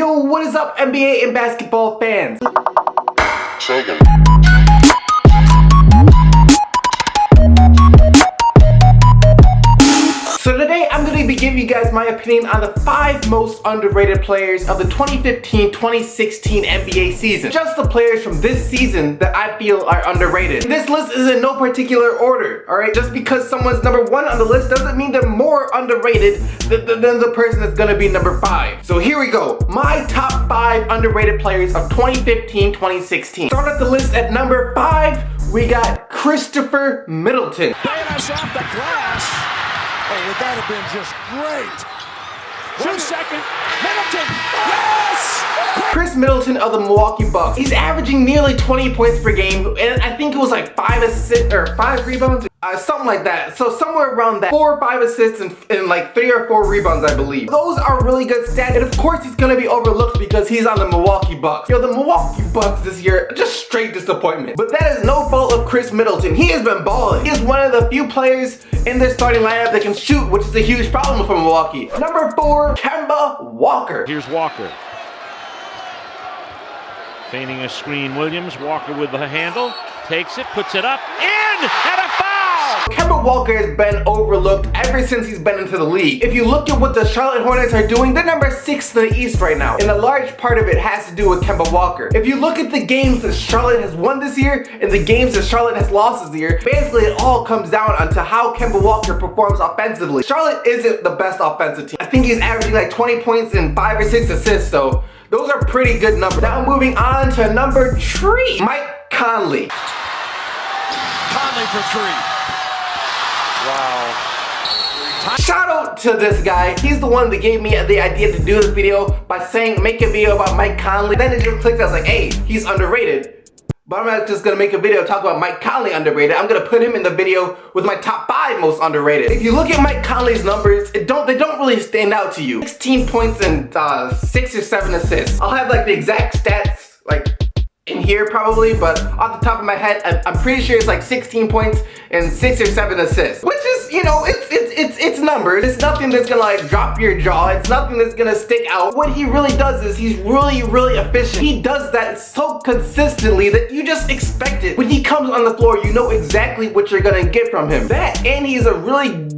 Yo, what is up, NBA and basketball fans? So today I'm going to be giving you guys my opinion on the 5 most underrated players of the 2015-2016 NBA season. Just the players from this season that I feel are underrated. This list is in no particular order, alright? Just because someone's number 1 on the list doesn't mean they're more underrated than the person that's going to be number 5. So here we go. My top 5 underrated players of 2015-2016. Start at the list at number 5. We got Khris Middleton. Davis off the glass. Oh, would that have been just great? 1 second. Middleton. Yes! Khris Middleton of the Milwaukee Bucks. He's averaging nearly 20 points per game, and I think it was like 5 assists or 5 rebounds, something like that. So somewhere around that, 4 or 5 assists and like 3 or 4 rebounds, I believe. Those are really good stats, and of course he's gonna be overlooked because he's on the Milwaukee Bucks. Yo, the Milwaukee Bucks this year, just straight disappointment. But that is no fault of Khris Middleton. He has been balling. He is one of the few players in their starting lineup that can shoot, which is a huge problem for Milwaukee. Number 4, Kemba Walker. Here's Walker. Feigning a screen, Williams. Walker with the handle. Takes it, puts it up, in, and a foul! Kemba Walker has been overlooked ever since he's been into the league. If you look at what the Charlotte Hornets are doing, they're number 6 in the East right now. And a large part of it has to do with Kemba Walker. If you look at the games that Charlotte has won this year and the games that Charlotte has lost this year, basically it all comes down onto how Kemba Walker performs offensively. Charlotte isn't the best offensive team. I think he's averaging like 20 points and 5 or 6 assists, so those are pretty good numbers. Now moving on to number 3, Mike Conley. Conley for 3. Wow. Shout out to this guy. He's the one that gave me the idea to do this video by saying make a video about Mike Conley. Then it just clicked. I was like, hey, he's underrated. But I'm not just gonna make a video talk about Mike Conley underrated. I'm gonna put him in the video with my top 5 most underrated. If you look at Mike Conley's numbers, they don't really stand out to you. 16 points and 6 or 7 assists. I'll have like the exact stats like in here probably, but off the top of my head, I'm pretty sure it's like 16 points and 6 or 7 assists, which is, you know, it's numbers. It's nothing that's gonna like drop your jaw. It's nothing that's gonna stick out. What he really does is he's really efficient. He does that so consistently that you just expect it. When he comes on the floor, you know exactly what you're gonna get from him. That, and he's a really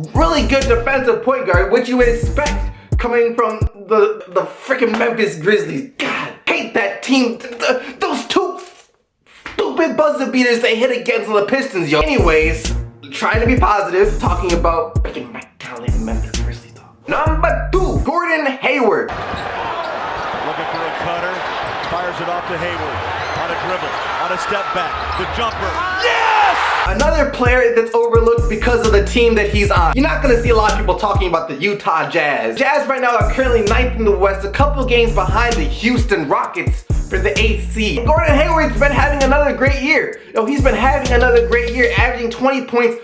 good defensive point guard, which you would expect coming from the freaking Memphis Grizzlies. God, hate that team. Those 2 stupid buzzer beaters they hit against the Pistons, yo. Anyways, trying to be positive, talking about freaking Mike Conley and Memphis Grizzlies talk. Number 2, Gordon Hayward. Looking for a cutter. Fires it off to Hayward. On a dribble. On a step back. The jumper. Yes! Another player that's overlooked because of the team that he's on. You're not gonna see a lot of people talking about the Utah Jazz. Jazz right now are currently 9th in the West, a couple games behind the Houston Rockets for the 8th seed. Gordon Hayward's been having another great year. Yo, he's been having another great year, averaging 20 points,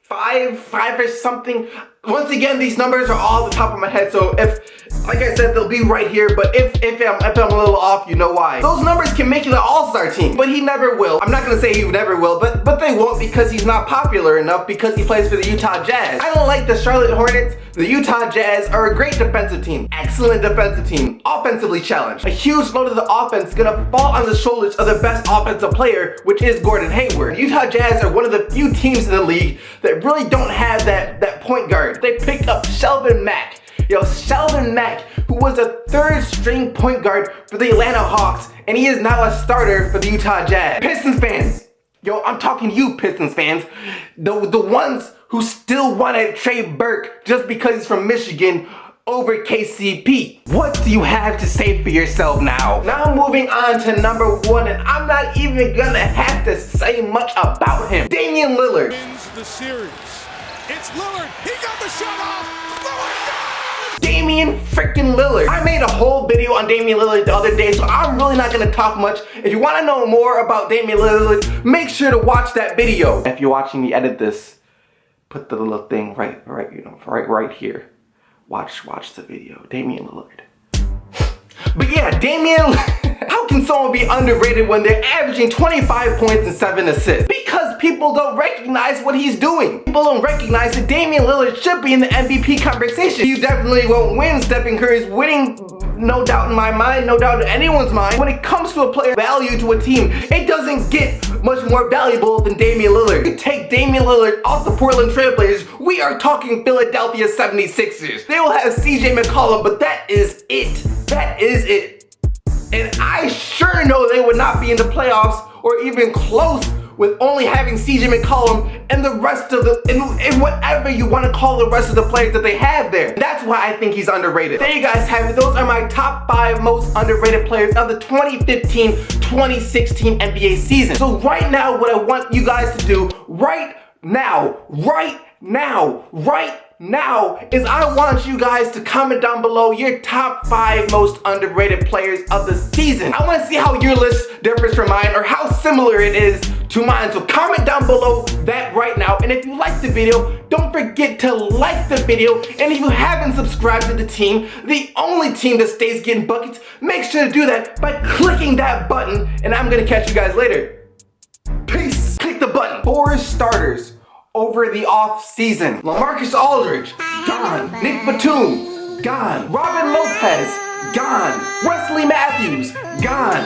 5 or something. Once again, these numbers are all at the top of my head, so if, like I said, they'll be right here, but if I'm a little off, you know why. Those numbers can make you the all-star team, but he never will. I'm not gonna say he never will, but they won't because he's not popular enough because he plays for the Utah Jazz. I don't like the Charlotte Hornets. The Utah Jazz are a great defensive team, excellent defensive team, offensively challenged. A huge load of the offense is gonna fall on the shoulders of the best offensive player, which is Gordon Hayward. The Utah Jazz are one of the few teams in the league that really don't have that point guard. They picked up Shelvin Mack. Yo, Shelvin Mack, who was a 3rd string point guard for the Atlanta Hawks, and he is now a starter for the Utah Jazz. Pistons fans, yo, I'm talking to you Pistons fans, the ones who still wanted Trey Burke just because he's from Michigan over KCP. What do you have to say for yourself now? Now moving on to number 1, and I'm not even gonna have to say much about him. Damian Lillard. Wins the series. It's Lillard. He got the shot off. Lillard. Damian freaking Lillard. I made a whole video on Damian Lillard the other day, so I'm really not gonna talk much. If you wanna know more about Damian Lillard, make sure to watch that video. If you're watching me edit this, put the little thing right here. Watch the video. Damian Lillard. But yeah, Damian, how can someone be underrated when they're averaging 25 points and 7 assists? Because people don't recognize what he's doing. People don't recognize that Damian Lillard should be in the MVP conversation. You definitely won't win Stephen Curry's winning no doubt in my mind, no doubt in anyone's mind, when it comes to a player value to a team, it doesn't get much more valuable than Damian Lillard. You take Damian Lillard off the Portland Trail Blazers, we are talking Philadelphia 76ers. They will have CJ McCollum, but that is it. That is it. And I sure know they would not be in the playoffs or even close with only having CJ McCollum and the rest of the, and whatever you want to call the rest of the players that they have there. That's why I think he's underrated. There you guys have it. Those are my top 5 most underrated players of the 2015-2016 NBA season. So right now, what I want you guys to do right now is I want you guys to comment down below your top 5 most underrated players of the season. I want to see how your list differs from mine or how similar it is to mine. So comment down below that right now. And if you like the video, don't forget to like the video. And if you haven't subscribed to the team, the only team that stays getting buckets, make sure to do that by clicking that button. And I'm going to catch you guys later. Peace. Click the button. 4 starters over the off season: LaMarcus Aldridge, gone. Nick Batum, gone. Robin Lopez, gone. Wesley Matthews, gone.